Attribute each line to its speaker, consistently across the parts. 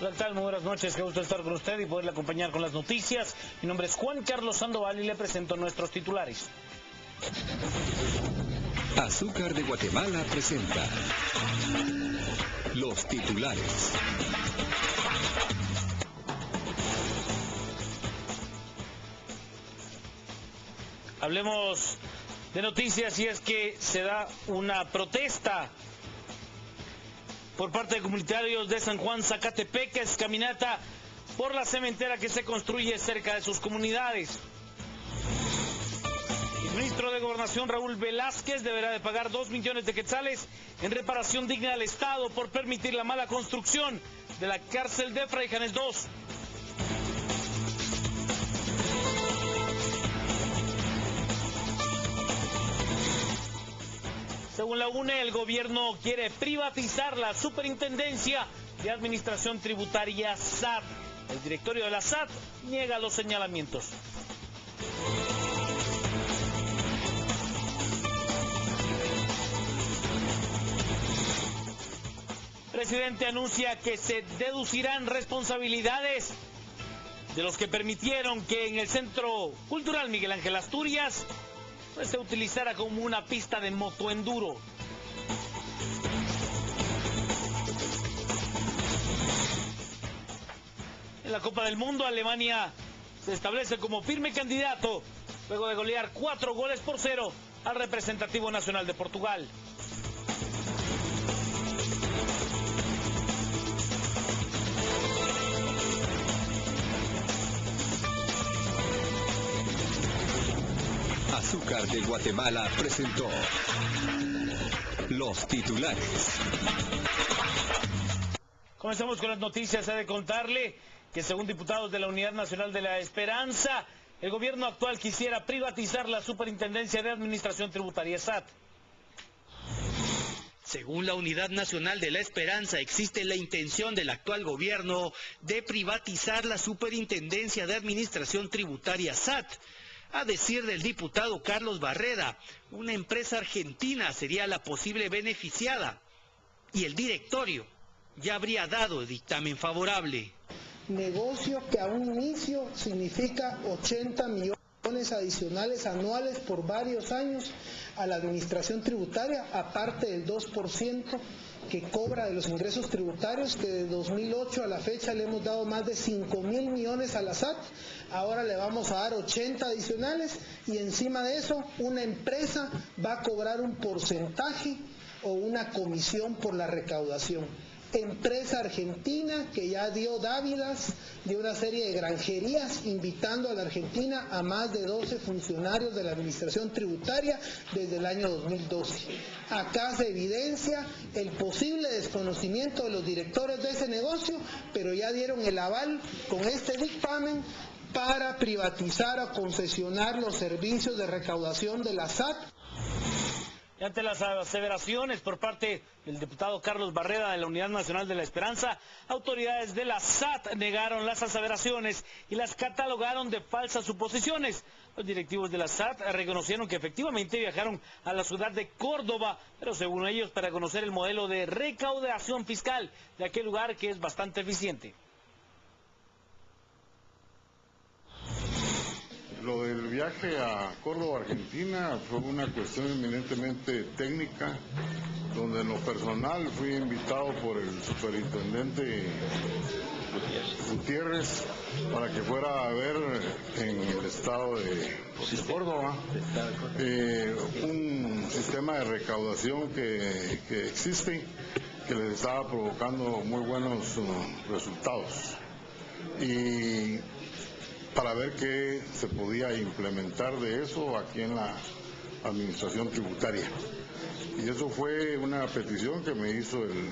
Speaker 1: Hola, ¿qué tal? Muy buenas noches, qué gusto estar con usted y poderle acompañar con las noticias. Mi nombre es Juan Carlos Sandoval y le presento nuestros titulares.
Speaker 2: Azúcar de Guatemala presenta los titulares.
Speaker 1: Hablemos de noticias y es que se da una protesta por parte de comunitarios de San Juan Zacatepec, es caminata por la cementera que se construye cerca de sus comunidades. El ministro de Gobernación, Raúl Velázquez, deberá de pagar 2 millones de quetzales en reparación digna al Estado por permitir la mala construcción de la cárcel de Fraijanes II. Según la UNE, el gobierno quiere privatizar la Superintendencia de Administración Tributaria SAT. El directorio de la SAT niega los señalamientos. El presidente anuncia que se deducirán responsabilidades de los que permitieron que en el Centro Cultural Miguel Ángel Asturias se utilizara como una pista de motoenduro. En la Copa del Mundo, Alemania se establece como firme candidato luego de golear 4-0 al representativo nacional de Portugal.
Speaker 2: Azúcar de Guatemala presentó los titulares.
Speaker 1: Comenzamos con las noticias. He de contarle que según diputados de la Unidad Nacional de la Esperanza, el gobierno actual quisiera privatizar la Superintendencia de Administración Tributaria SAT.
Speaker 3: Según la Unidad Nacional de la Esperanza, existe la intención del actual gobierno de privatizar la Superintendencia de Administración Tributaria SAT. A decir del diputado Carlos Barreda, una empresa argentina sería la posible beneficiada y el directorio ya habría dado dictamen favorable.
Speaker 4: Negocio que a un inicio significa 80 millones adicionales anuales por varios años a la administración tributaria, aparte del 2% que cobra de los ingresos tributarios, que de 2008 a la fecha le hemos dado más de 5.000 millones a la SAT, ahora le vamos a dar 80 adicionales y encima de eso una empresa va a cobrar un porcentaje o una comisión por la recaudación. Empresa argentina que ya dio dávidas de una serie de granjerías invitando a la Argentina a más de 12 funcionarios de la administración tributaria desde el año 2012. Acá se evidencia el posible desconocimiento de los directores de ese negocio, pero ya dieron el aval con este dictamen para privatizar o concesionar los servicios de recaudación de la SAT.
Speaker 1: Ante las aseveraciones por parte del diputado Carlos Barreda de la Unidad Nacional de la Esperanza, autoridades de la SAT negaron las aseveraciones y las catalogaron de falsas suposiciones. Los directivos de la SAT reconocieron que efectivamente viajaron a la ciudad de Córdoba, pero según ellos para conocer el modelo de recaudación fiscal de aquel lugar que es bastante eficiente.
Speaker 5: Lo del viaje a Córdoba, Argentina, fue una cuestión eminentemente técnica, donde en lo personal fui invitado por el superintendente Gutiérrez para que fuera a ver en el estado de Córdoba un sistema de recaudación que existe, que les estaba provocando muy buenos resultados. Y para ver qué se podía implementar de eso aquí en la administración tributaria. Y eso fue una petición que me hizo el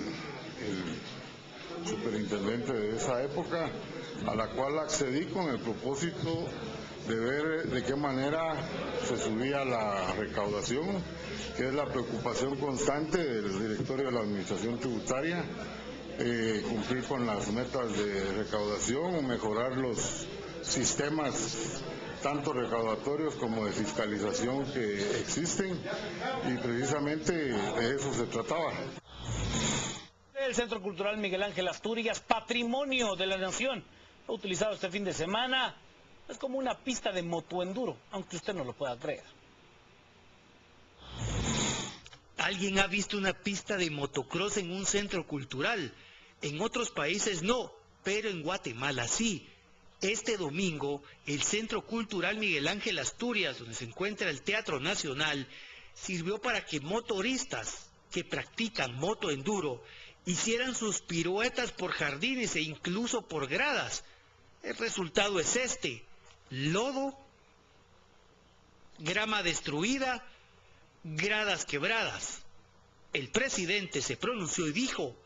Speaker 5: superintendente de esa época, a la cual accedí con el propósito de ver de qué manera se subía la recaudación, que es la preocupación constante del directorio de la administración tributaria, cumplir con las metas de recaudación, mejorar los sistemas tanto recaudatorios como de fiscalización que existen, y precisamente de eso se trataba.
Speaker 1: el Centro Cultural Miguel Ángel Asturias, patrimonio de la nación, fue utilizado este fin de semana. Es como una pista de motoenduro, aunque usted no lo pueda creer.
Speaker 3: ¿Alguien ha visto una pista de motocross en un centro cultural? En otros países no, pero en Guatemala sí. Este domingo, el Centro Cultural Miguel Ángel Asturias, donde se encuentra el Teatro Nacional, sirvió para que motoristas que practican motoenduro hicieran sus piruetas por jardines e incluso por gradas. El resultado es este: lodo, grama destruida, gradas quebradas. El presidente se pronunció y dijo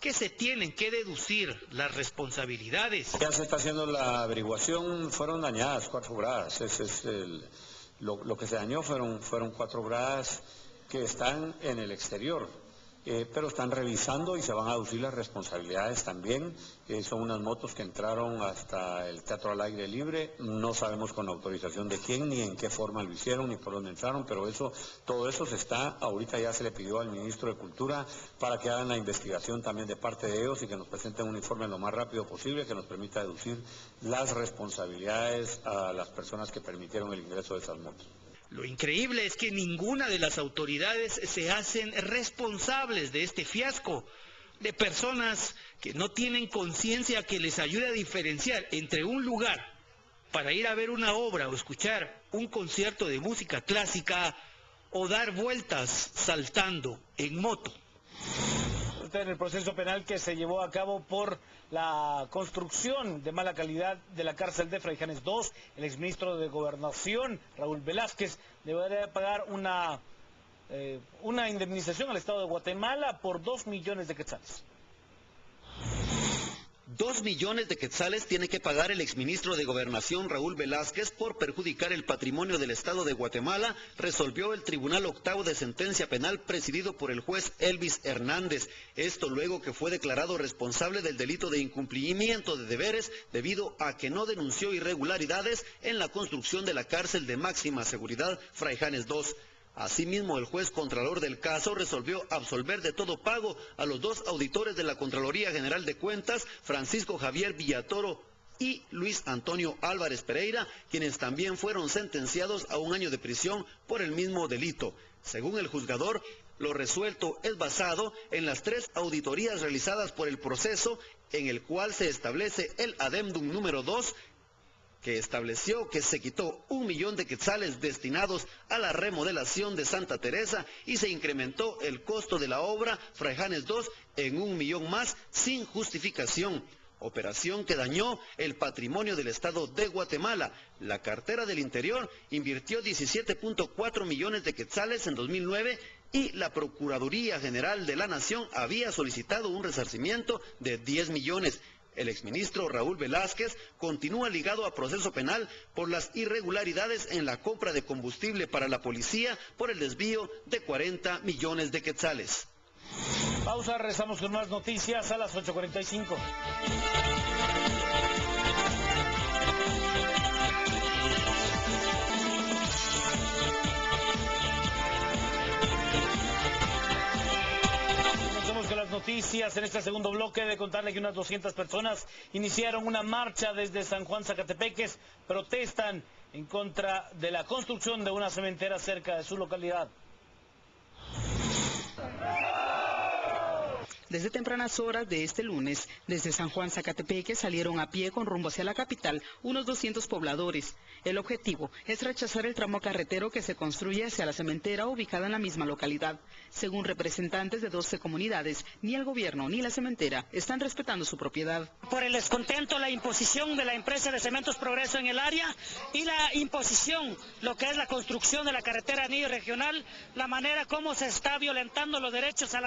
Speaker 3: que se tienen que deducir las responsabilidades.
Speaker 6: Ya se está haciendo la averiguación, fueron dañadas 4 gradas, ese es lo que se dañó fueron 4 gradas que están en el exterior. Pero están revisando y se van a deducir las responsabilidades también. Son unas motos que entraron hasta el Teatro al Aire Libre, no sabemos con autorización de quién, ni en qué forma lo hicieron, ni por dónde entraron, pero todo eso se está, ahorita ya se le pidió al ministro de Cultura para que hagan la investigación también de parte de ellos y que nos presenten un informe lo más rápido posible que nos permita deducir las responsabilidades a las personas que permitieron el ingreso de esas motos.
Speaker 3: Lo increíble es que ninguna de las autoridades se hacen responsables de este fiasco, de personas que no tienen conciencia que les ayude a diferenciar entre un lugar para ir a ver una obra o escuchar un concierto de música clásica o dar vueltas saltando en moto.
Speaker 1: En el proceso penal que se llevó a cabo por la construcción de mala calidad de la cárcel de Fraijanes II, el exministro de Gobernación, Raúl Velázquez, deberá pagar una indemnización al Estado de Guatemala por 2 millones de quetzales.
Speaker 7: 2 millones de quetzales tiene que pagar el exministro de Gobernación Raúl Velázquez por perjudicar el patrimonio del Estado de Guatemala, resolvió el Tribunal Octavo de Sentencia Penal presidido por el juez Elvis Hernández. Esto luego que fue declarado responsable del delito de incumplimiento de deberes debido a que no denunció irregularidades en la construcción de la cárcel de máxima seguridad Fraijanes II. Asimismo, el juez contralor del caso resolvió absolver de todo pago a los 2 auditores de la Contraloría General de Cuentas, Francisco Javier Villatoro y Luis Antonio Álvarez Pereira, quienes también fueron sentenciados a 1 año de prisión por el mismo delito. Según el juzgador, lo resuelto es basado en las 3 auditorías realizadas por el proceso, en el cual se establece el adendum número 2, que estableció que se quitó 1 millón de quetzales destinados a la remodelación de Santa Teresa y se incrementó el costo de la obra Fraijanes II en 1 millón más sin justificación. Operación que dañó el patrimonio del Estado de Guatemala. La cartera del Interior invirtió 17.4 millones de quetzales en 2009 y la Procuraduría General de la Nación había solicitado un resarcimiento de 10 millones. El exministro Raúl Velázquez continúa ligado a proceso penal por las irregularidades en la compra de combustible para la policía por el desvío de 40 millones de quetzales.
Speaker 1: Pausa, regresamos con más noticias a las 8:45. Noticias en este segundo bloque, de contarle que unas 200 personas iniciaron una marcha desde San Juan Zacatepeques, protestan en contra de la construcción de una cementera cerca de su localidad.
Speaker 8: Desde tempranas horas de este lunes, desde San Juan Zacatepeque salieron a pie con rumbo hacia la capital unos 200 pobladores. El objetivo es rechazar el tramo carretero que se construye hacia la cementera ubicada en la misma localidad. Según representantes de 12 comunidades, ni el gobierno ni la cementera están respetando su propiedad.
Speaker 9: Por el descontento, la imposición de la empresa de Cementos Progreso en el área y la imposición, lo que es la construcción de la carretera anillo regional, la manera como se está violentando los derechos a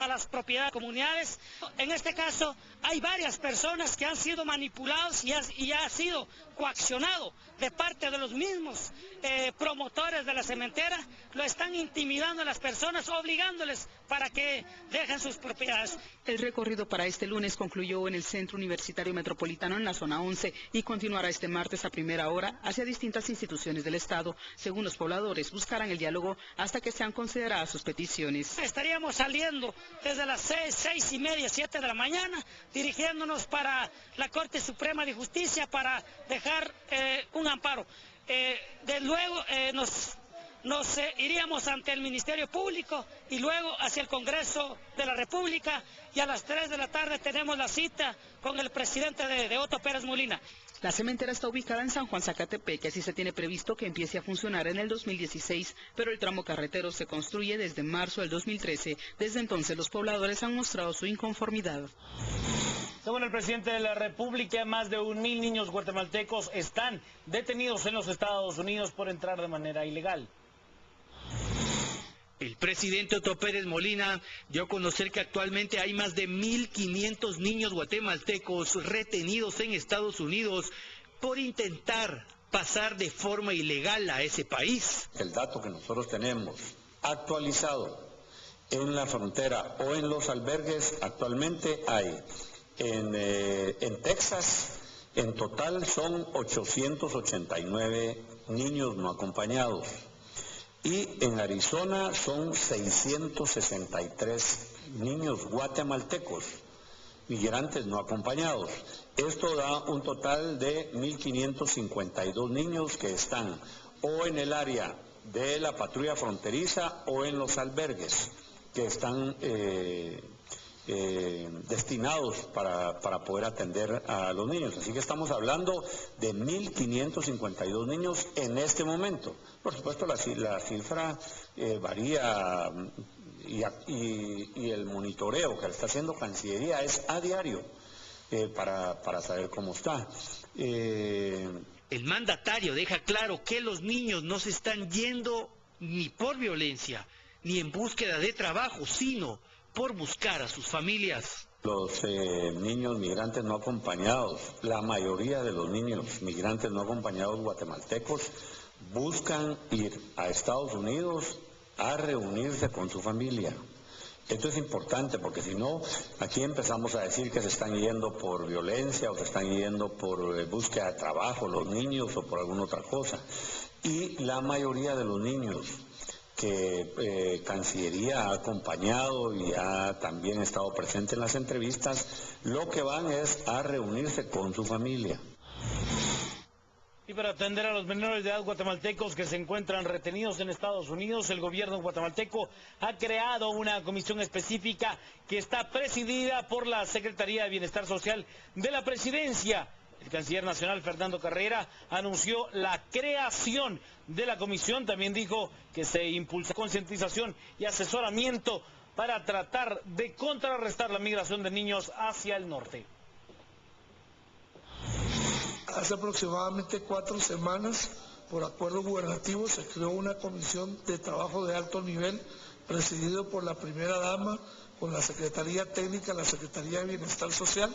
Speaker 9: las propiedades comunidades. En este caso hay varias personas que han sido manipulados y ha sido coaccionado de parte de los mismos promotores de la cementera. Lo están intimidando a las personas, obligándoles para que dejen sus propiedades.
Speaker 8: El recorrido para este lunes concluyó en el Centro Universitario Metropolitano en la zona 11 y continuará este martes a primera hora hacia distintas instituciones del Estado. Según los pobladores, buscarán el diálogo hasta que sean consideradas sus peticiones.
Speaker 9: Estaríamos saliendo desde las 6:30, 7 de la mañana, dirigiéndonos para la Corte Suprema de Justicia para dejar un amparo. De luego nos iríamos ante el Ministerio Público y luego hacia el Congreso de la República, y a las 3 de la tarde tenemos la cita con el presidente de Otto Pérez Molina.
Speaker 8: La cementera está ubicada en San Juan Zacatepec, y así se tiene previsto que empiece a funcionar en el 2016, pero el tramo carretero se construye desde marzo del 2013. Desde entonces los pobladores han mostrado su inconformidad.
Speaker 1: Según el presidente de la República, más de 1,000 niños guatemaltecos están detenidos en los Estados Unidos por entrar de manera ilegal.
Speaker 3: El presidente Otto Pérez Molina dio a conocer que actualmente hay más de 1.500 niños guatemaltecos retenidos en Estados Unidos por intentar pasar de forma ilegal a ese país.
Speaker 6: El dato que nosotros tenemos actualizado en la frontera o en los albergues, actualmente hay en Texas, en total son 889 niños no acompañados. Y en Arizona son 663 niños guatemaltecos, migrantes no acompañados. Esto da un total de 1.552 niños que están o en el área de la patrulla fronteriza o en los albergues que están destinados para poder atender a los niños. Así que estamos hablando de 1.552 niños en este momento. Por supuesto la cifra varía y el monitoreo que está haciendo Cancillería es a diario para saber cómo está.
Speaker 3: El mandatario deja claro que los niños no se están yendo ni por violencia, ni en búsqueda de trabajo, sino por buscar a sus familias.
Speaker 6: Los niños migrantes no acompañados, la mayoría de los niños migrantes no acompañados guatemaltecos buscan ir a Estados Unidos a reunirse con su familia. Esto es importante porque si no, aquí empezamos a decir que se están yendo por violencia o se están yendo por búsqueda de trabajo los niños o por alguna otra cosa. Y la mayoría de los niños que Cancillería ha acompañado y ha también estado presente en las entrevistas, lo que van es a reunirse con su familia.
Speaker 1: Y para atender a los menores de edad guatemaltecos que se encuentran retenidos en Estados Unidos, el gobierno guatemalteco ha creado una comisión específica que está presidida por la Secretaría de Bienestar Social de la Presidencia. El canciller nacional Fernando Carrera anunció la creación de la comisión. También dijo que se impulsa concientización y asesoramiento para tratar de contrarrestar la migración de niños hacia el norte.
Speaker 10: Hace aproximadamente 4 semanas, por acuerdo gubernativo, se creó una comisión de trabajo de alto nivel presidido por la primera dama, con la Secretaría Técnica, la Secretaría de Bienestar Social,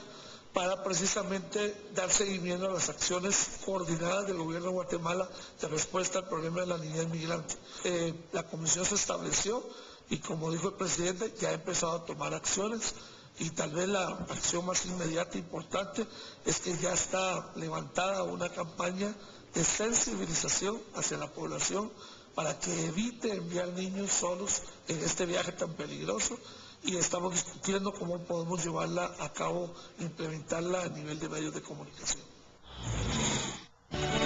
Speaker 10: para precisamente dar seguimiento a las acciones coordinadas del gobierno de Guatemala de respuesta al problema de la niñez migrante. La comisión se estableció y, como dijo el presidente, ya ha empezado a tomar acciones, y tal vez la acción más inmediata e importante es que ya está levantada una campaña de sensibilización hacia la población para que evite enviar niños solos en este viaje tan peligroso, y estamos discutiendo cómo podemos llevarla a cabo, implementarla a nivel de medios de comunicación.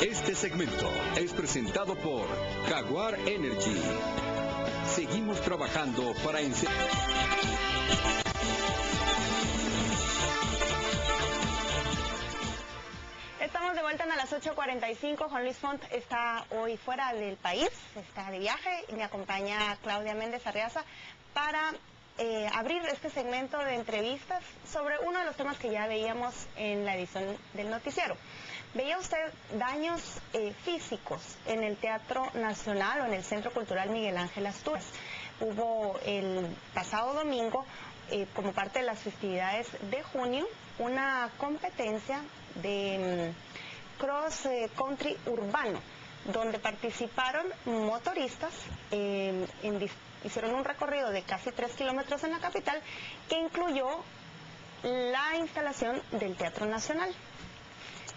Speaker 2: Este segmento es presentado por Jaguar Energy. Seguimos trabajando para
Speaker 11: Estamos de vuelta a las 8:45. Juan Luis Font está hoy fuera del país, está de viaje, y me acompaña Claudia Méndez Arriaza para abrir este segmento de entrevistas sobre uno de los temas que ya veíamos en la edición del noticiero. ¿Veía usted daños físicos en el Teatro Nacional o en el Centro Cultural Miguel Ángel Asturias? Hubo el pasado domingo, como parte de las festividades de junio, una competencia de cross country urbano, donde participaron motoristas hicieron un recorrido de casi 3 kilómetros en la capital que incluyó la instalación del Teatro Nacional.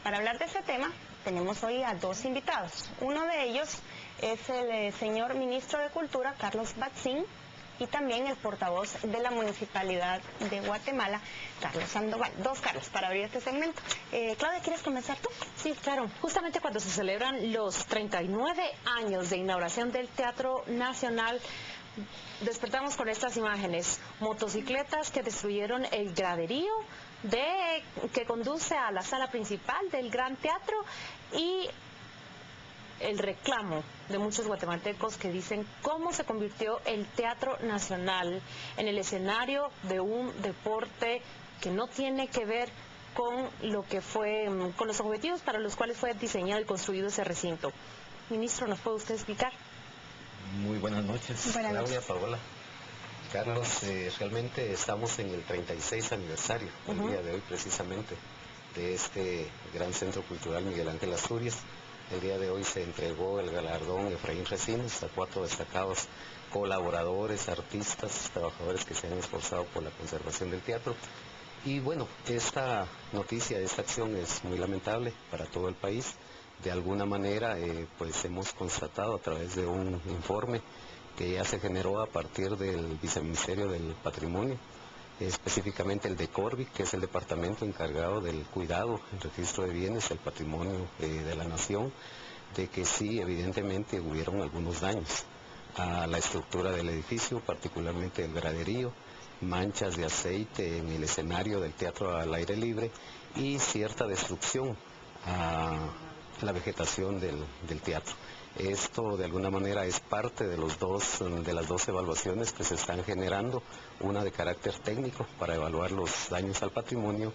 Speaker 11: Para hablar de ese tema tenemos hoy a dos invitados. Uno de ellos es el señor ministro de Cultura, Carlos Batzin, y también el portavoz de la Municipalidad de Guatemala, Carlos Sandoval. Dos Carlos, para abrir este segmento. Claudia, ¿quieres comenzar tú?
Speaker 12: Sí, claro. Justamente cuando se celebran los 39 años de inauguración del Teatro Nacional, despertamos con estas imágenes. Motocicletas que destruyeron el graderío que conduce a la sala principal del Gran Teatro y el reclamo de muchos guatemaltecos que dicen cómo se convirtió el Teatro Nacional en el escenario de un deporte que no tiene que ver con con los objetivos para los cuales fue diseñado y construido ese recinto. Ministro, ¿nos puede usted explicar?
Speaker 13: Muy buenas noches, Claudia, Paola, Carlos. Realmente estamos en el 36 aniversario, el día de hoy precisamente, de este gran centro cultural Miguel Ángel Asturias. El día de hoy se entregó el galardón Efraín Recinos a 4 destacados colaboradores, artistas, trabajadores que se han esforzado por la conservación del teatro. Y bueno, esta noticia, esta acción es muy lamentable para todo el país. De alguna manera, pues hemos constatado a través de un informe que ya se generó a partir del Viceministerio del Patrimonio, específicamente el de Corvi, que es el departamento encargado del cuidado, el registro de bienes, el patrimonio de la nación, de que sí, evidentemente hubieron algunos daños a la estructura del edificio, particularmente el graderío, manchas de aceite en el escenario del teatro al aire libre y cierta destrucción a la vegetación del teatro. Esto de alguna manera es parte de las dos evaluaciones que se están generando, una de carácter técnico para evaluar los daños al patrimonio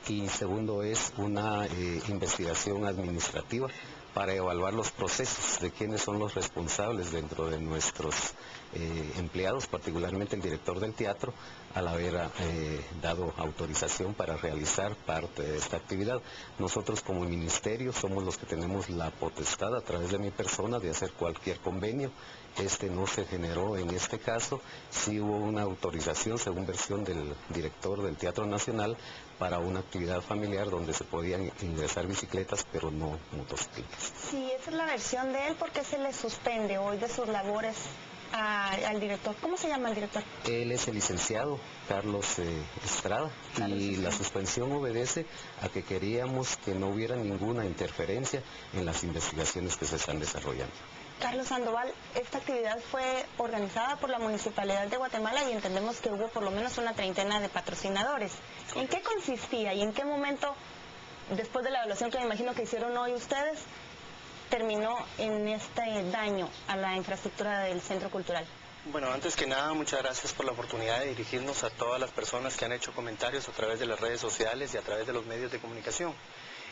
Speaker 13: y segundo es una investigación administrativa para evaluar los procesos de quiénes son los responsables dentro de nuestros empleados, particularmente el director del teatro, al haber dado autorización para realizar parte de esta actividad. Nosotros como ministerio somos los que tenemos la potestad a través de mi persona de hacer cualquier convenio. Este no se generó en este caso, sí hubo una autorización según versión del director del Teatro Nacional para una actividad familiar donde se podían ingresar bicicletas pero no motocicletas.
Speaker 11: Sí, esa es la versión de él. ¿Por qué se le suspende hoy de sus labores al director? ¿Cómo se llama el director?
Speaker 13: Él es el licenciado Carlos Estrada y la suspensión obedece a que queríamos que no hubiera ninguna interferencia en las investigaciones que se están desarrollando.
Speaker 11: Carlos Sandoval, esta actividad fue organizada por la Municipalidad de Guatemala y entendemos que hubo por lo menos una treintena de patrocinadores. ¿En qué consistía y en qué momento, después de la evaluación que me imagino que hicieron hoy ustedes, terminó en este daño a la infraestructura del Centro Cultural?
Speaker 14: Bueno, antes que nada, muchas gracias por la oportunidad de dirigirnos a todas las personas que han hecho comentarios a través de las redes sociales y a través de los medios de comunicación.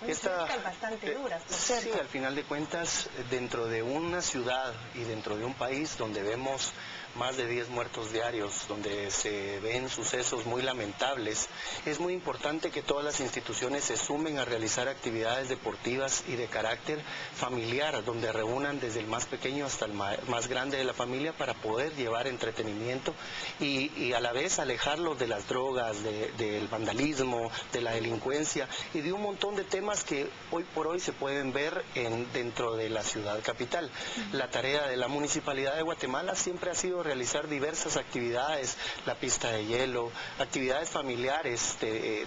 Speaker 11: Bastante duras, por cierto.
Speaker 14: Sí, al final de cuentas, dentro de una ciudad y dentro de un país donde vemos más de 10 muertos diarios, donde se ven sucesos muy lamentables, es muy importante que todas las instituciones se sumen a realizar actividades deportivas y de carácter familiar, donde reúnan desde el más pequeño hasta el más grande de la familia para poder llevar entretenimiento y a la vez alejarlos de las drogas, del vandalismo, de la delincuencia y de un montón de temas que hoy por hoy se pueden ver dentro de la ciudad capital. La tarea de la Municipalidad de Guatemala siempre ha sido realizar diversas actividades, la pista de hielo, actividades familiares,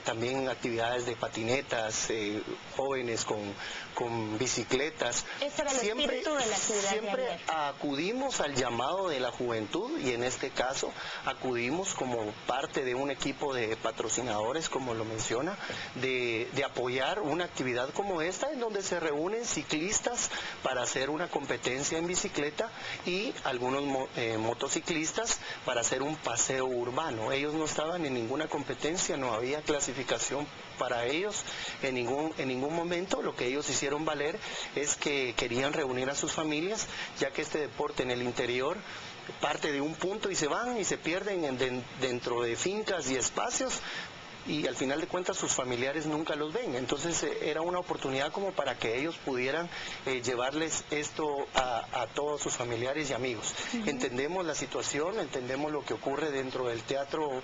Speaker 14: también actividades de patinetas, jóvenes con bicicletas.
Speaker 11: Ese era el espíritu de la actividad.
Speaker 14: Siempre acudimos al llamado de la juventud y en este caso acudimos como parte de un equipo de patrocinadores, como lo menciona, de apoyar una actividad como esta en donde se reúnen ciclistas para hacer una competencia en bicicleta y algunos motociclistas para hacer un paseo urbano. Ellos no estaban en ninguna competencia, no había clasificación para ellos en ningún momento. Lo que ellos hicieron valer es que querían reunir a sus familias, ya que este deporte en el interior parte de un punto y se van y se pierden dentro de fincas y espacios y al final de cuentas sus familiares nunca los ven. Entonces era una oportunidad como para que ellos pudieran llevarles esto a todos sus familiares y amigos. Entendemos la situación, entendemos lo que ocurre dentro del Teatro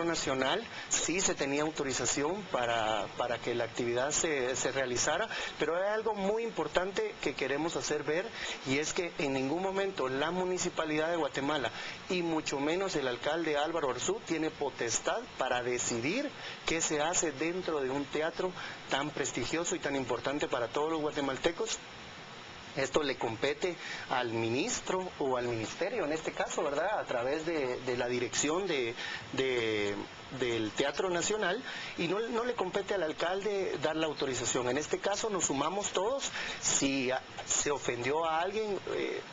Speaker 14: Nacional. Sí se tenía autorización para que la actividad se realizara, pero hay algo muy importante que queremos hacer ver, y es que en ningún momento la Municipalidad de Guatemala, y mucho menos el alcalde Álvaro Arzú, tiene potestad para decidir qué se hace dentro de un teatro tan prestigioso y tan importante para todos los guatemaltecos. Esto le compete al ministro o al ministerio, en este caso, ¿verdad?, a través de la dirección del Teatro Nacional, y no le compete al alcalde dar la autorización. En este caso nos sumamos todos. Si se ofendió a alguien,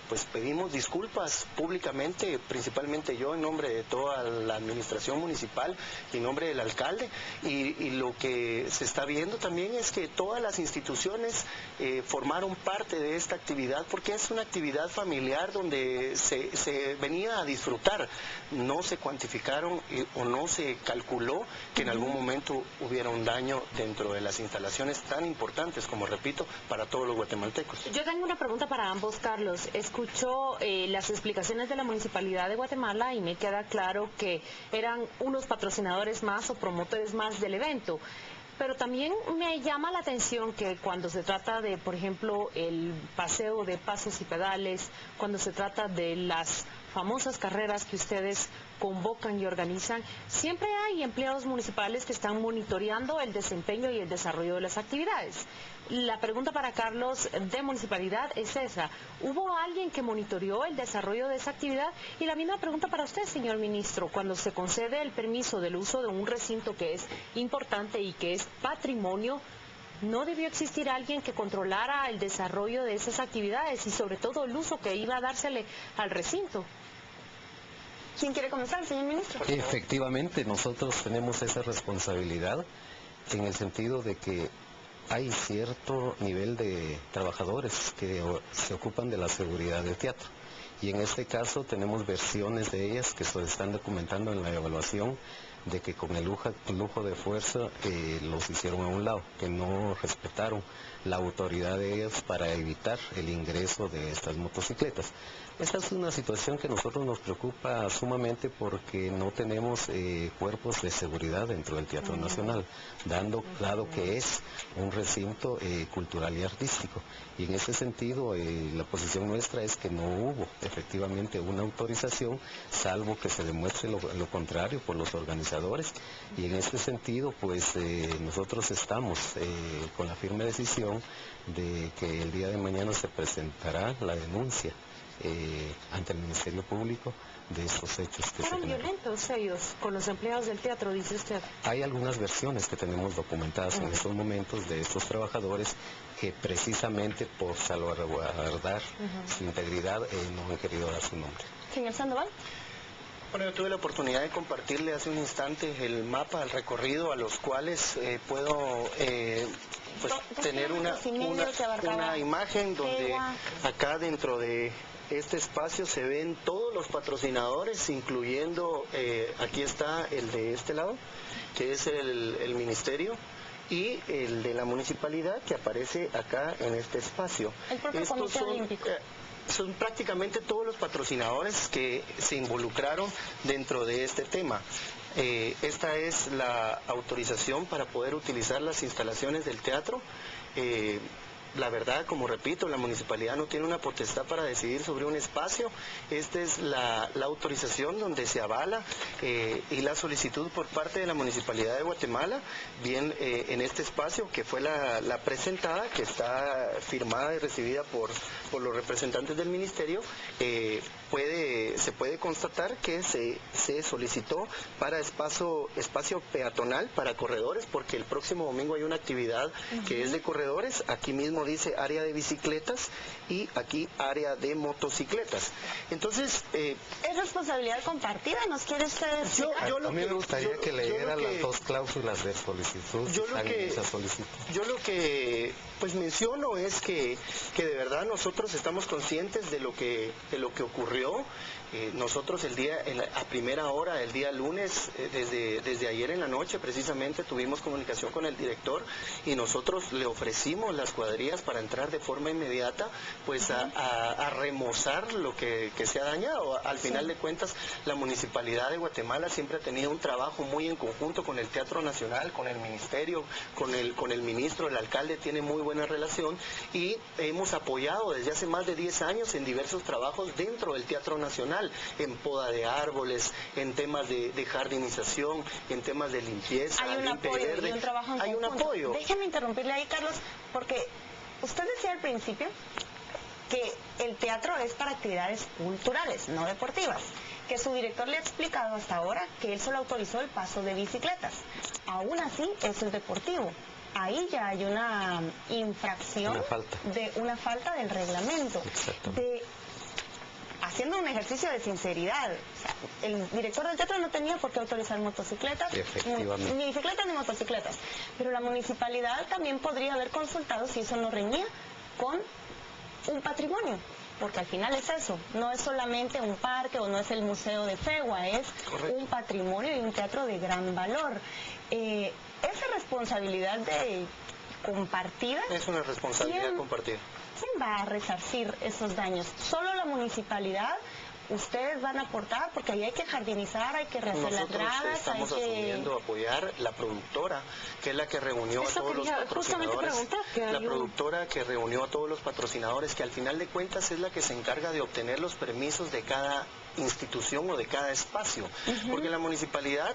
Speaker 14: pues pedimos disculpas públicamente, principalmente yo en nombre de toda la administración municipal y en nombre del alcalde, y lo que se está viendo también es que todas las instituciones formaron parte de esta actividad, porque es una actividad familiar donde se venía a disfrutar. No se cuantificaron o no se calculó que en algún momento hubiera un daño dentro de las instalaciones tan importantes, como repito, para todos los guatemaltecos.
Speaker 12: Yo tengo una pregunta para ambos, Carlos. Escucho las explicaciones de la Municipalidad de Guatemala y me queda claro que eran unos patrocinadores más o promotores más del evento. Pero también me llama la atención que cuando se trata de, por ejemplo, el paseo de pasos y pedales, cuando se trata de las famosas carreras que ustedes convocan y organizan, siempre hay empleados municipales que están monitoreando el desempeño y el desarrollo de las actividades. La pregunta para Carlos de Municipalidad es esa: ¿hubo alguien que monitoreó el desarrollo de esa actividad? Y la misma pregunta para usted, señor ministro: cuando se concede el permiso del uso de un recinto que es importante y que es patrimonio, ¿no debió existir alguien que controlara el desarrollo de esas actividades y sobre todo el uso que iba a dársele al recinto?
Speaker 11: ¿Quién quiere comenzar, señor ministro?
Speaker 13: Efectivamente, nosotros tenemos esa responsabilidad en el sentido de que hay cierto nivel de trabajadores que se ocupan de la seguridad del teatro. Y en este caso tenemos versiones de ellas que se están documentando en la evaluación, de que con el lujo de fuerza los hicieron a un lado, que no respetaron la autoridad de ellos para evitar el ingreso de estas motocicletas. Esta es una situación que a nosotros nos preocupa sumamente porque no tenemos cuerpos de seguridad dentro del Teatro Nacional, dado que es un recinto cultural y artístico. Y en ese sentido la posición nuestra es que no hubo efectivamente una autorización, salvo que se demuestre lo contrario por los organizadores. Y en este sentido pues nosotros estamos con la firme decisión de que el día de mañana se presentará la denuncia ante el Ministerio Público de estos hechos que se
Speaker 12: ¿Fueron violentos ellos con los empleados del teatro, dice usted?
Speaker 13: Hay algunas versiones que tenemos documentadas en estos momentos de estos trabajadores que precisamente por salvaguardar su integridad no han querido dar su nombre.
Speaker 11: Señor Sandoval.
Speaker 14: Bueno, yo tuve la oportunidad de compartirle hace un instante el mapa, el recorrido a los cuales puedo pues, tener una imagen donde acá dentro de este espacio se ven todos los patrocinadores, incluyendo, aquí está el de este lado, que es el ministerio, y el de la municipalidad, que aparece acá en este espacio.
Speaker 11: El propio Comité Olímpico.
Speaker 14: Son prácticamente todos los patrocinadores que se involucraron dentro de este tema. Esta es la autorización para poder utilizar las instalaciones del teatro. La verdad, como repito, la municipalidad no tiene una potestad para decidir sobre un espacio. Esta es la autorización donde se avala y la solicitud por parte de la Municipalidad de Guatemala, bien en este espacio que fue la presentada, que está firmada y recibida por los representantes del ministerio. Se puede constatar que se solicitó para espacio peatonal, para corredores, porque el próximo domingo hay una actividad que es de corredores. Aquí mismo dice área de bicicletas y aquí área de motocicletas. Entonces,
Speaker 11: ¿es responsabilidad compartida? ¿Nos quiere usted explicar?
Speaker 13: A mí me gustaría que leyera las dos cláusulas de solicitud. Yo
Speaker 14: lo que pues menciono es que de verdad nosotros estamos conscientes de lo que ocurrió. ocurrió, nosotros a primera hora, el día lunes, desde ayer en la noche precisamente tuvimos comunicación con el director y nosotros le ofrecimos las cuadrillas para entrar de forma inmediata pues a remozar lo que se ha dañado. Al final de cuentas, la Municipalidad de Guatemala siempre ha tenido un trabajo muy en conjunto con el Teatro Nacional, con el Ministerio, con el ministro, el alcalde tiene muy buena relación y hemos apoyado desde hace más de 10 años en diversos trabajos dentro del Teatro Nacional, en poda de árboles, en temas de jardinización, en temas de limpieza,
Speaker 11: hay un apoyo
Speaker 14: verde.
Speaker 11: Y un trabajo en
Speaker 14: hay
Speaker 11: conjunto.
Speaker 14: Un apoyo.
Speaker 11: Déjame interrumpirle ahí, Carlos, porque usted decía al principio que el teatro es para actividades culturales, no deportivas, que su director le ha explicado hasta ahora que él solo autorizó el paso de bicicletas. Aún así, eso es deportivo. Ahí ya hay una infracción, una falta del reglamento. Haciendo un ejercicio de sinceridad. O sea, el director del teatro no tenía por qué autorizar motocicletas, ni bicicletas ni motocicletas. Pero la municipalidad también podría haber consultado si eso no reñía con un patrimonio. Porque al final es eso, no es solamente un parque o no es el museo de Fegua, es un patrimonio y un teatro de gran valor. Esa responsabilidad compartida.
Speaker 14: Es una responsabilidad compartida.
Speaker 11: ¿Quién va a resarcir esos daños? ¿Solo la municipalidad? ¿Ustedes van a aportar? Porque ahí hay que jardinizar, hay que rehacer las gradas.
Speaker 14: Nosotros estamos asumiendo apoyar la productora, que es la que reunió a todos los patrocinadores. La productora que reunió a todos los patrocinadores, que al final de cuentas es la que se encarga de obtener los permisos de cada institución o de cada espacio, porque la municipalidad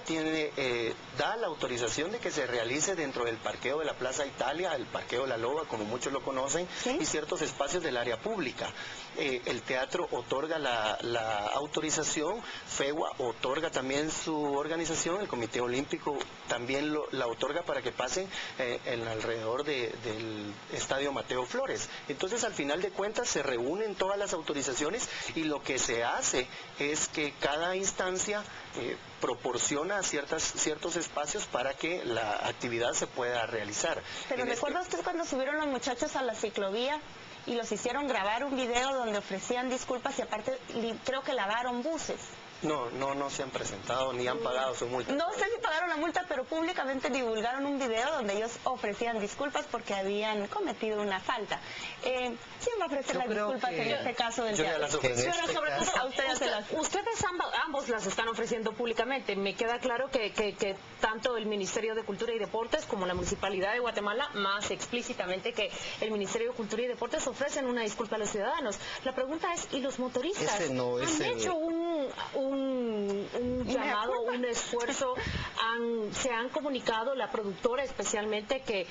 Speaker 14: da la autorización de que se realice dentro del parqueo de la Plaza Italia, el parqueo de la Loba, como muchos lo conocen, y ciertos espacios del área pública. El teatro otorga la autorización, FEGUA otorga también su organización, el Comité Olímpico también la otorga para que pasen en alrededor del Estadio Mateo Flores. Entonces, al final de cuentas, se reúnen todas las autorizaciones y lo que se hace es que cada instancia proporciona ciertos espacios para que la actividad se pueda realizar.
Speaker 11: Pero ¿recuerda usted cuando subieron los muchachos a la ciclovía y los hicieron grabar un video donde ofrecían disculpas y aparte creo que lavaron buses?
Speaker 14: No se han presentado ni han pagado su multa.
Speaker 11: No sé si pagaron la multa, pero públicamente divulgaron un video donde ellos ofrecían disculpas porque habían cometido una falta. ¿Quién va a ofrecer las disculpas en este caso del teatro?
Speaker 12: Ustedes ambos las están ofreciendo públicamente. Me queda claro que tanto el Ministerio de Cultura y Deportes como la Municipalidad de Guatemala, más explícitamente que el Ministerio de Cultura y Deportes, ofrecen una disculpa a los ciudadanos. La pregunta es, ¿y los motoristas? ¿Han hecho un llamado, un esfuerzo? ¿Se han comunicado, la productora especialmente, que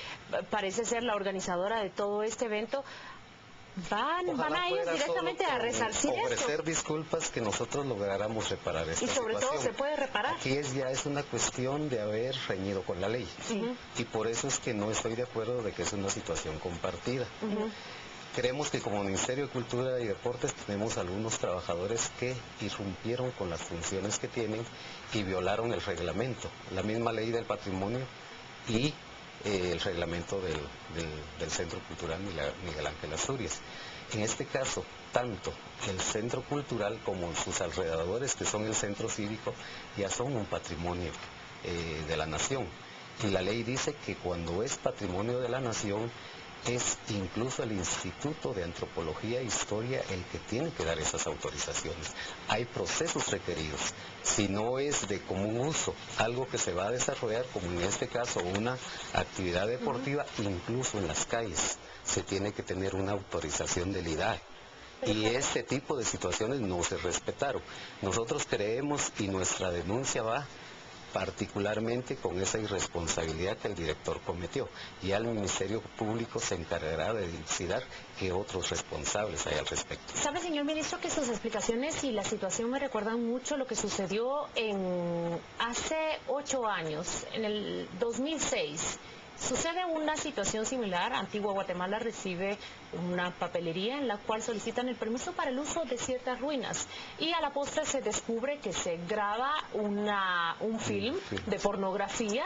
Speaker 12: parece ser la organizadora de todo este evento? ¿Van a ellos directamente a resarcir esto?
Speaker 13: Ofrecer disculpas que nosotros lográramos reparar esta situación.
Speaker 12: Y sobre todo se puede reparar.
Speaker 13: Aquí ya es una cuestión de haber reñido con la ley. Y por eso es que no estoy de acuerdo de que es una situación compartida. Creemos que como Ministerio de Cultura y Deportes tenemos algunos trabajadores que irrumpieron con las funciones que tienen y violaron el reglamento, la misma ley del patrimonio y el reglamento del Centro Cultural Miguel Ángel Asturias. En este caso, tanto el Centro Cultural como sus alrededores, que son el Centro Cívico, ya son un patrimonio de la nación. Y la ley dice que cuando es patrimonio de la nación, es incluso el Instituto de Antropología e Historia el que tiene que dar esas autorizaciones. Hay procesos requeridos. Si no es de común uso, algo que se va a desarrollar, como en este caso una actividad deportiva, incluso en las calles, se tiene que tener una autorización del IDAE. Y este tipo de situaciones no se respetaron. Nosotros creemos, y nuestra denuncia va particularmente con esa irresponsabilidad que el director cometió. Ya el Ministerio Público se encargará de dilucidar qué otros responsables hay al respecto.
Speaker 12: ¿Sabe, señor ministro, que sus explicaciones y la situación me recuerdan mucho lo que sucedió hace 8 años, en el 2006? Sucede una situación similar. Antigua Guatemala recibe una papelería en la cual solicitan el permiso para el uso de ciertas ruinas y a la postre se descubre que se graba un film de pornografía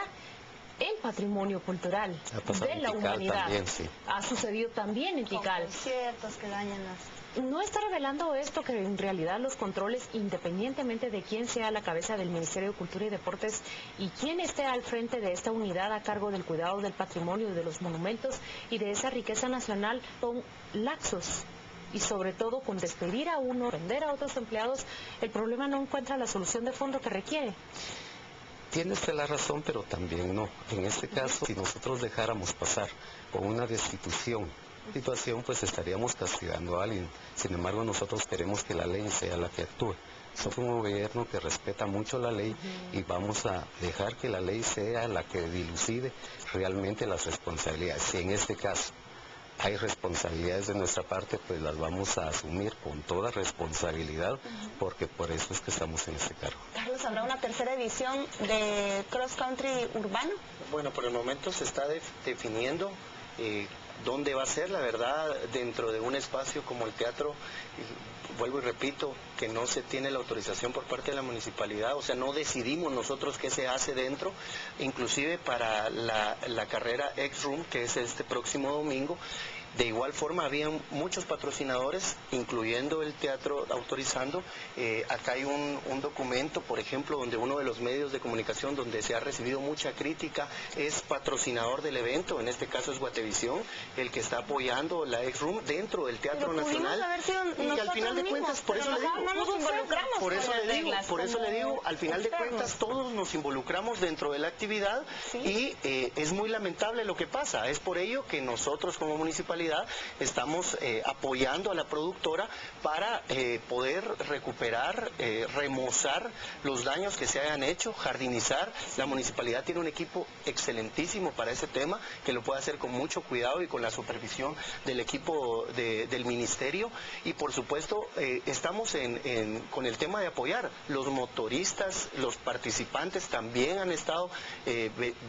Speaker 12: en patrimonio cultural de la humanidad.
Speaker 13: También, sí.
Speaker 12: Ha sucedido también en Tikal.
Speaker 11: Conciertos que dañan las...
Speaker 12: ¿No está revelando esto que en realidad los controles, independientemente de quién sea la cabeza del Ministerio de Cultura y Deportes y quién esté al frente de esta unidad a cargo del cuidado del patrimonio y de los monumentos y de esa riqueza nacional, son laxos? Y sobre todo, con despedir a uno, vender a otros empleados, el problema no encuentra la solución de fondo que requiere.
Speaker 13: Tiene usted la razón, pero también no. En este caso, si nosotros dejáramos pasar con una destitución, situación, pues estaríamos castigando a alguien. Sin embargo, nosotros queremos que la ley sea la que actúe. Somos un gobierno que respeta mucho la ley y vamos a dejar que la ley sea la que dilucide realmente las responsabilidades. Si en este caso hay responsabilidades de nuestra parte, pues las vamos a asumir con toda responsabilidad, porque por eso es que estamos en este cargo.
Speaker 11: Carlos, ¿habrá una tercera edición de Cross Country Urbano?
Speaker 14: Bueno, por el momento se está definiendo dónde va a ser, la verdad, dentro de un espacio como el teatro. Vuelvo y repito, que no se tiene la autorización por parte de la municipalidad, o sea, no decidimos nosotros qué se hace dentro, inclusive para la carrera X-Room, que es este próximo domingo. De igual forma, había muchos patrocinadores, incluyendo el teatro, autorizando. Acá hay un documento, por ejemplo, donde uno de los medios de comunicación donde se ha recibido mucha crítica es patrocinador del evento, en este caso es Guatevisión, el que está apoyando la X-Room dentro del Teatro Nacional. Y al final de cuentas, por eso le digo, al final de cuentas todos nos involucramos dentro de la actividad, y es muy lamentable lo que pasa. Es por ello que nosotros como municipalidad estamos apoyando a la productora para poder recuperar, remozar los daños que se hayan hecho, jardinizar. La municipalidad tiene un equipo excelentísimo para ese tema, que lo puede hacer con mucho cuidado y con la supervisión del equipo del ministerio. Y por supuesto estamos con el tema de apoyar. Los motoristas, los participantes también han estado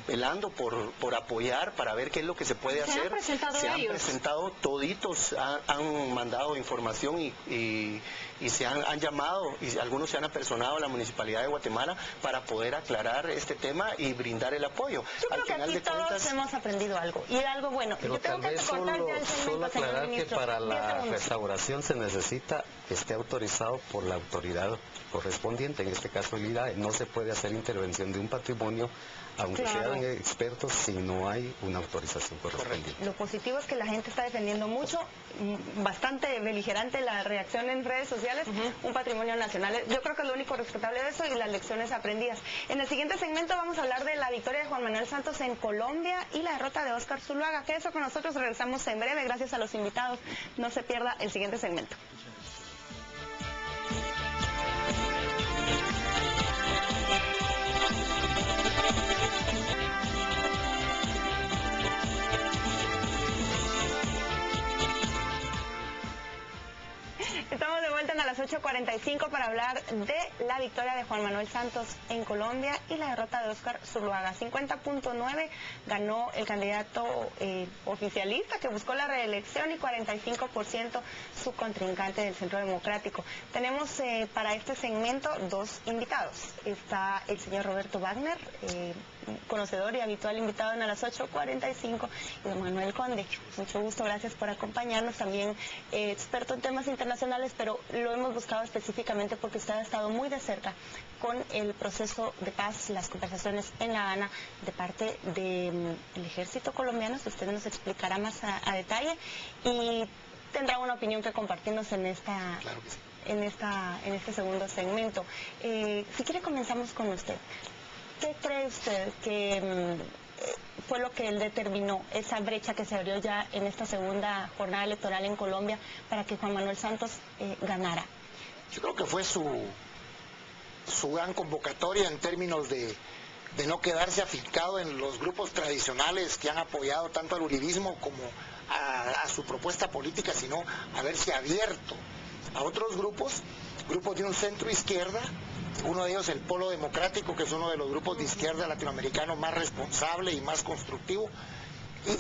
Speaker 14: velando por apoyar, para ver qué es lo que se puede hacer. Se han presentado toditos, han mandado información y se han llamado, y algunos se han apersonado a la Municipalidad de Guatemala para poder aclarar este tema y brindar el apoyo.
Speaker 11: Yo creo que aquí todos hemos aprendido algo, y algo bueno.
Speaker 13: Pero
Speaker 11: yo tengo
Speaker 13: tal vez solo aclarar que para la restauración se necesita que esté autorizado por la autoridad correspondiente, en este caso el IDAE. No se puede hacer intervención de un patrimonio, aunque sean expertos, si no hay una autorización correspondiente.
Speaker 11: Lo positivo es que la gente está defendiendo mucho, bastante beligerante la reacción en redes sociales, un patrimonio nacional. Yo creo que es lo único respetable de eso, y las lecciones aprendidas. En el siguiente segmento vamos a hablar de la victoria de Juan Manuel Santos en Colombia y la derrota de Óscar Zuluaga. Que eso con nosotros, regresamos en breve, gracias a los invitados. No se pierda el siguiente segmento. Estamos de vuelta a las 8:45 para hablar de la victoria de Juan Manuel Santos en Colombia y la derrota de Óscar Zuluaga. 50.9 ganó el candidato oficialista que buscó la reelección, y 45% su contrincante del Centro Democrático. Tenemos para este segmento dos invitados. Está el señor Roberto Wagner, conocedor y habitual invitado en a las 8:45, y don Manuel Conde. Mucho gusto, gracias por acompañarnos. También experto en temas internacionales, pero lo hemos buscado específicamente porque usted ha estado muy de cerca con el proceso de paz, las conversaciones en La Habana de parte del ejército colombiano. Usted nos explicará más a detalle y tendrá una opinión que compartirnos en esta...
Speaker 14: Claro que sí.
Speaker 11: En este segundo segmento. Si quiere, comenzamos con usted. ¿Qué cree usted que fue lo que él determinó, esa brecha que se abrió ya en esta segunda jornada electoral en Colombia para que Juan Manuel Santos ganara?
Speaker 15: Yo creo que fue su gran convocatoria en términos de no quedarse afincado en los grupos tradicionales que han apoyado tanto al uribismo como a su propuesta política, sino haberse abierto a otros grupos de un centro izquierda, uno de ellos el Polo Democrático, que es uno de los grupos de izquierda latinoamericanos más responsable y más constructivo,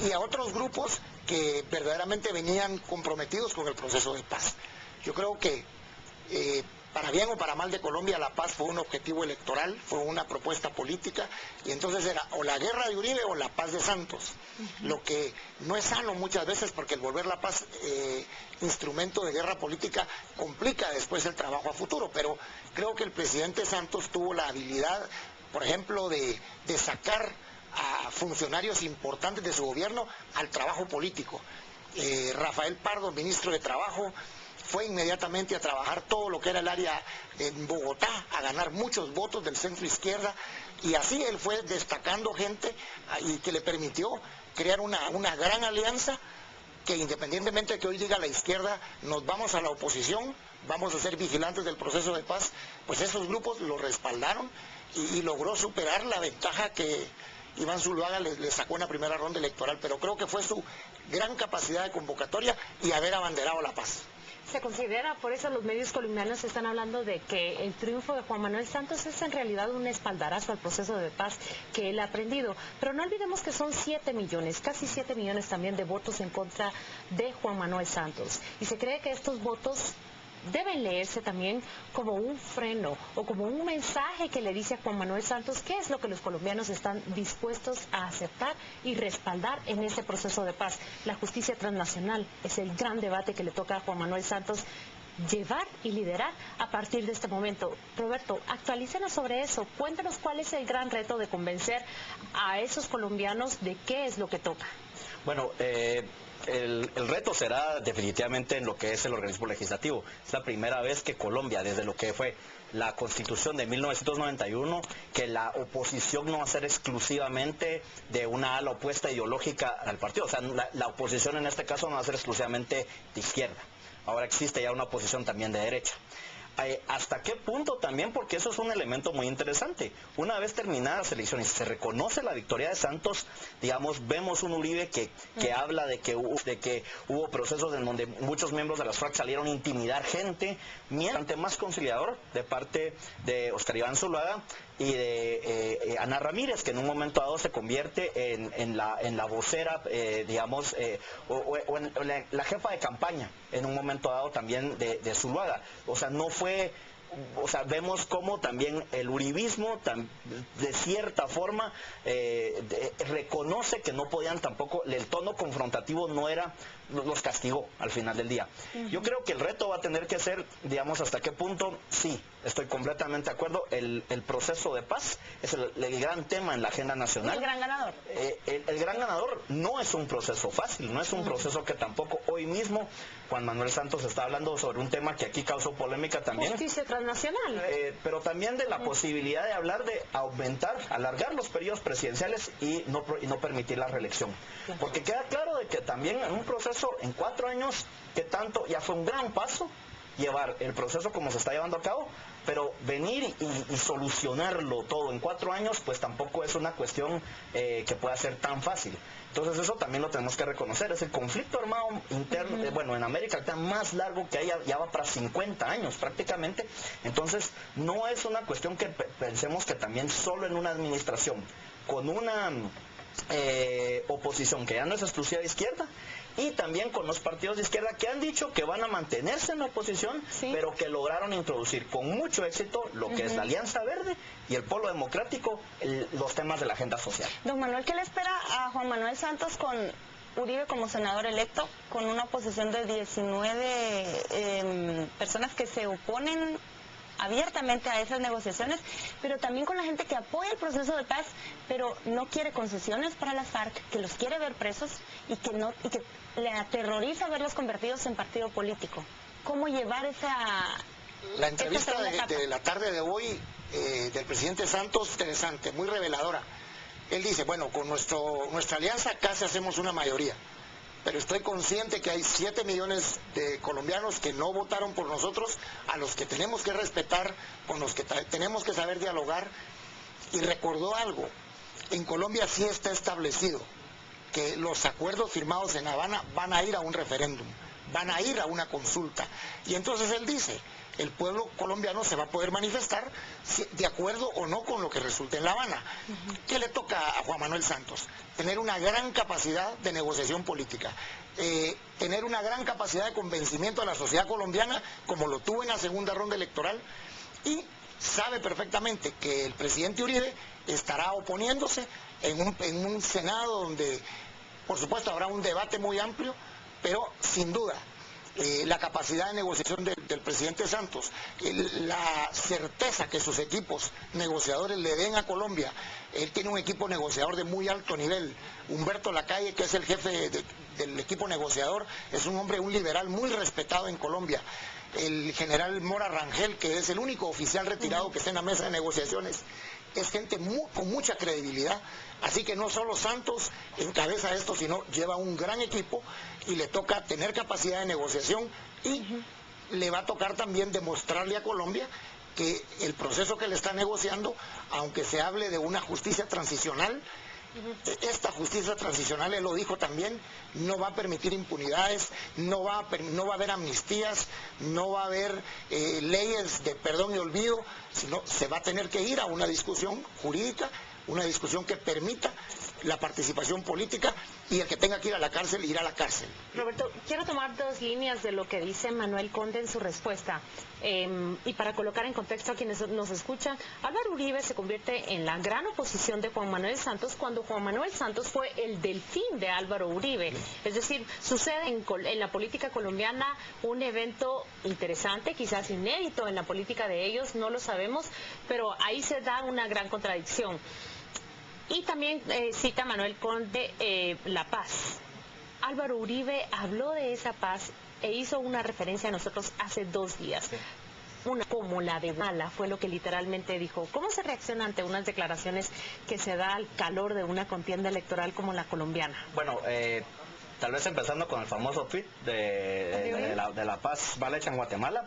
Speaker 15: y a otros grupos que verdaderamente venían comprometidos con el proceso de paz. Yo creo que para bien o para mal de Colombia, la paz fue un objetivo electoral, fue una propuesta política, y entonces era o la guerra de Uribe o la paz de Santos, lo que no es sano muchas veces, porque el volver la paz instrumento de guerra política complica después el trabajo a futuro, pero creo que el presidente Santos tuvo la habilidad, por ejemplo, de sacar a funcionarios importantes de su gobierno al trabajo político. Rafael Pardo, ministro de Trabajo, fue inmediatamente a trabajar todo lo que era el área en Bogotá, a ganar muchos votos del centro izquierda, y así él fue destacando gente y que le permitió crear una gran alianza, que independientemente de que hoy diga la izquierda, nos vamos a la oposición, vamos a ser vigilantes del proceso de paz, pues esos grupos lo respaldaron y logró superar la ventaja que Iván Zuluaga le sacó en la primera ronda electoral, pero creo que fue su gran capacidad de convocatoria y haber abanderado la paz.
Speaker 12: Se considera, por eso los medios colombianos están hablando de que el triunfo de Juan Manuel Santos es en realidad un espaldarazo al proceso de paz que él ha aprendido. Pero no olvidemos que son 7 millones, casi 7 millones también de votos en contra de Juan Manuel Santos. Y se cree que estos votos deben leerse también como un freno o como un mensaje que le dice a Juan Manuel Santos qué es lo que los colombianos están dispuestos a aceptar y respaldar en ese proceso de paz. La justicia transnacional es el gran debate que le toca a Juan Manuel Santos llevar y liderar a partir de este momento. Roberto, actualícenos sobre eso, cuéntanos cuál es el gran reto de convencer a esos colombianos de qué es lo que toca.
Speaker 16: Bueno, el reto será definitivamente en lo que es el organismo legislativo. Es la primera vez que Colombia, desde lo que fue la Constitución de 1991, que la oposición no va a ser exclusivamente de una ala opuesta ideológica al partido. O sea, la oposición en este caso no va a ser exclusivamente de izquierda. Ahora existe ya una oposición también de derecha. ¿Hasta qué punto también? Porque eso es un elemento muy interesante. Una vez terminadas las elecciones, se reconoce la victoria de Santos, digamos, vemos un Uribe que habla de que hubo procesos en donde muchos miembros de las FARC salieron a intimidar gente, mientras más conciliador de parte de Oscar Iván Zuluaga y de Ana Ramírez, que en un momento dado se convierte en la vocera, digamos, o en la jefa de campaña, en un momento dado también de Zuluaga. O sea, no fue... O sea, vemos cómo también el uribismo, de cierta forma, reconoce que no podían tampoco, el tono confrontativo no era, los castigó al final del día. Yo creo que el reto va a tener que ser, digamos, hasta qué punto, sí, estoy completamente de acuerdo, el proceso de paz es el gran tema en la agenda nacional.
Speaker 11: ¿El gran ganador?
Speaker 16: El gran ganador no es un proceso fácil, no es un proceso que tampoco hoy mismo Juan Manuel Santos está hablando sobre un tema que aquí causó polémica también.
Speaker 12: Justicia transnacional.
Speaker 16: Pero también de la posibilidad de hablar de aumentar, alargar los periodos presidenciales y no permitir la reelección. Porque queda claro de que también en un proceso en 4 años, que tanto ya fue un gran paso llevar el proceso como se está llevando a cabo, pero venir y solucionarlo todo en 4 años, pues tampoco es una cuestión que pueda ser tan fácil. Entonces eso también lo tenemos que reconocer, es el conflicto armado interno, bueno, en América está más largo que haya, ya va para 50 años prácticamente. Entonces no es una cuestión que pensemos que también solo en una administración, con una oposición que ya no es exclusiva de izquierda, y también con los partidos de izquierda que han dicho que van a mantenerse en la oposición, pero que lograron introducir con mucho éxito lo que es la Alianza Verde y el Polo Democrático, los temas de la agenda social.
Speaker 11: Don Manuel, ¿qué le espera a Juan Manuel Santos con Uribe como senador electo, con una oposición de 19 personas que se oponen abiertamente a esas negociaciones, pero también con la gente que apoya el proceso de paz, pero no quiere concesiones para las FARC, que los quiere ver presos y que le aterroriza verlos convertidos en partido político? ¿Cómo llevar
Speaker 15: La entrevista de la tarde de hoy del presidente Santos, interesante, muy reveladora. Él dice, bueno, con nuestra alianza casi hacemos una mayoría, pero estoy consciente que hay 7 millones de colombianos que no votaron por nosotros, a los que tenemos que respetar, con los que tenemos que saber dialogar. Y recordó algo, en Colombia sí está establecido que los acuerdos firmados en Habana van a ir a un referéndum, van a ir a una consulta. Y entonces él dice, el pueblo colombiano se va a poder manifestar de acuerdo o no con lo que resulte en La Habana. ¿Qué le toca a Juan Manuel Santos? Tener una gran capacidad de negociación política, tener una gran capacidad de convencimiento a la sociedad colombiana, como lo tuvo en la segunda ronda electoral, y sabe perfectamente que el presidente Uribe estará oponiéndose en un Senado donde, por supuesto, habrá un debate muy amplio, pero sin duda la capacidad de negociación del presidente Santos, la certeza que sus equipos negociadores le den a Colombia. Él tiene un equipo negociador de muy alto nivel. Humberto Lacalle, que es el jefe del equipo negociador, es un hombre, un liberal muy respetado en Colombia. El general Mora Rangel, que es el único oficial retirado que está en la mesa de negociaciones, es gente con mucha credibilidad. Así que no solo Santos encabeza esto, sino lleva un gran equipo y le toca tener capacidad de negociación y le va a tocar también demostrarle a Colombia que el proceso que le está negociando, aunque se hable de una justicia transicional, esta justicia transicional, él lo dijo también, no va a permitir impunidades, no va a haber amnistías, no va a haber leyes de perdón y olvido, sino se va a tener que ir a una discusión jurídica, una discusión que permita la participación política, y el que tenga que ir a la cárcel, irá a la cárcel.
Speaker 12: Roberto, quiero tomar dos líneas de lo que dice Manuel Conde en su respuesta. Y para colocar en contexto a quienes nos escuchan, Álvaro Uribe se convierte en la gran oposición de Juan Manuel Santos cuando Juan Manuel Santos fue el delfín de Álvaro Uribe. Es decir, sucede en la política colombiana un evento interesante, quizás inédito en la política de ellos, no lo sabemos, pero ahí se da una gran contradicción. Y también cita Manuel Conde la paz. Álvaro Uribe habló de esa paz e hizo una referencia a nosotros hace 2 días. Sí. Una como la de Guatemala fue lo que literalmente dijo. ¿Cómo se reacciona ante unas declaraciones que se da al calor de una contienda electoral como la colombiana?
Speaker 16: Bueno, tal vez empezando con el famoso tweet de la paz mal hecha en Guatemala.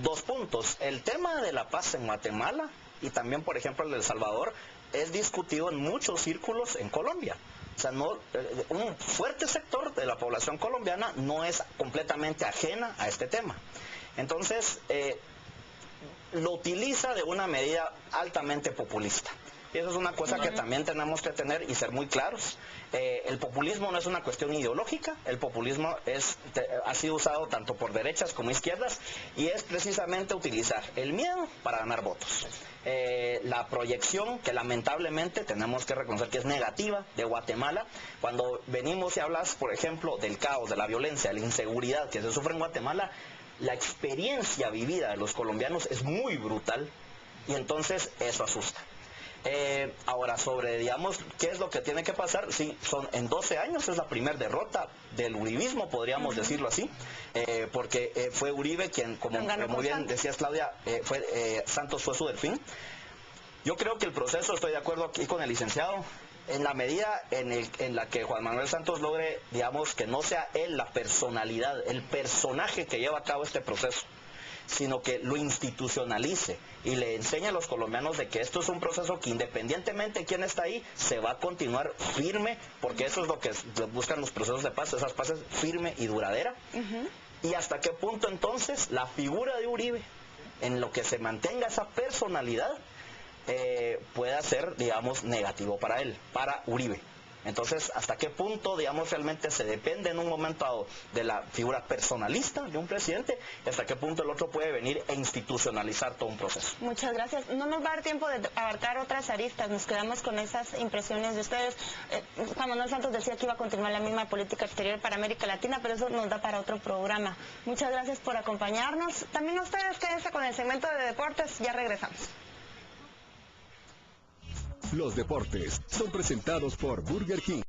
Speaker 16: 2 puntos. El tema de la paz en Guatemala y también, por ejemplo, el de El Salvador es discutido en muchos círculos en Colombia. O sea, un fuerte sector de la población colombiana no es completamente ajena a este tema. Entonces, lo utiliza de una medida altamente populista. Y eso es una cosa que también tenemos que tener y ser muy claros. El populismo no es una cuestión ideológica, el populismo ha sido usado tanto por derechas como izquierdas, y es precisamente utilizar el miedo para ganar votos. La proyección, que lamentablemente tenemos que reconocer que es negativa, de Guatemala, cuando venimos y hablas, por ejemplo, del caos, de la violencia, de la inseguridad que se sufre en Guatemala, la experiencia vivida de los colombianos es muy brutal, y entonces eso asusta. Ahora, sobre, digamos, qué es lo que tiene que pasar, sí, en 12 años es la primera derrota del uribismo, podríamos decirlo así, porque fue Uribe quien, como muy bien decías, Claudia, Santos fue su delfín. Yo creo que el proceso, estoy de acuerdo aquí con el licenciado, en la medida en la que Juan Manuel Santos logre, digamos, que no sea él la personalidad, el personaje que lleva a cabo este proceso, sino que lo institucionalice y le enseñe a los colombianos de que esto es un proceso que, independientemente de quién está ahí, se va a continuar firme, porque eso es lo que buscan los procesos de paz, esas paces firme y duradera. Y hasta qué punto entonces la figura de Uribe, en lo que se mantenga esa personalidad, pueda ser, digamos, negativo para él, para Uribe. Entonces, ¿hasta qué punto, digamos, realmente se depende en un momento dado de la figura personalista de un presidente? Y hasta qué punto el otro puede venir e institucionalizar todo un proceso.
Speaker 11: Muchas gracias. No nos va a dar tiempo de abarcar otras aristas. Nos quedamos con esas impresiones de ustedes. Juan Manuel Santos decía que iba a continuar la misma política exterior para América Latina, pero eso nos da para otro programa. Muchas gracias por acompañarnos. También ustedes quédense con el segmento de deportes. Ya regresamos.
Speaker 2: Los deportes son presentados por Burger King.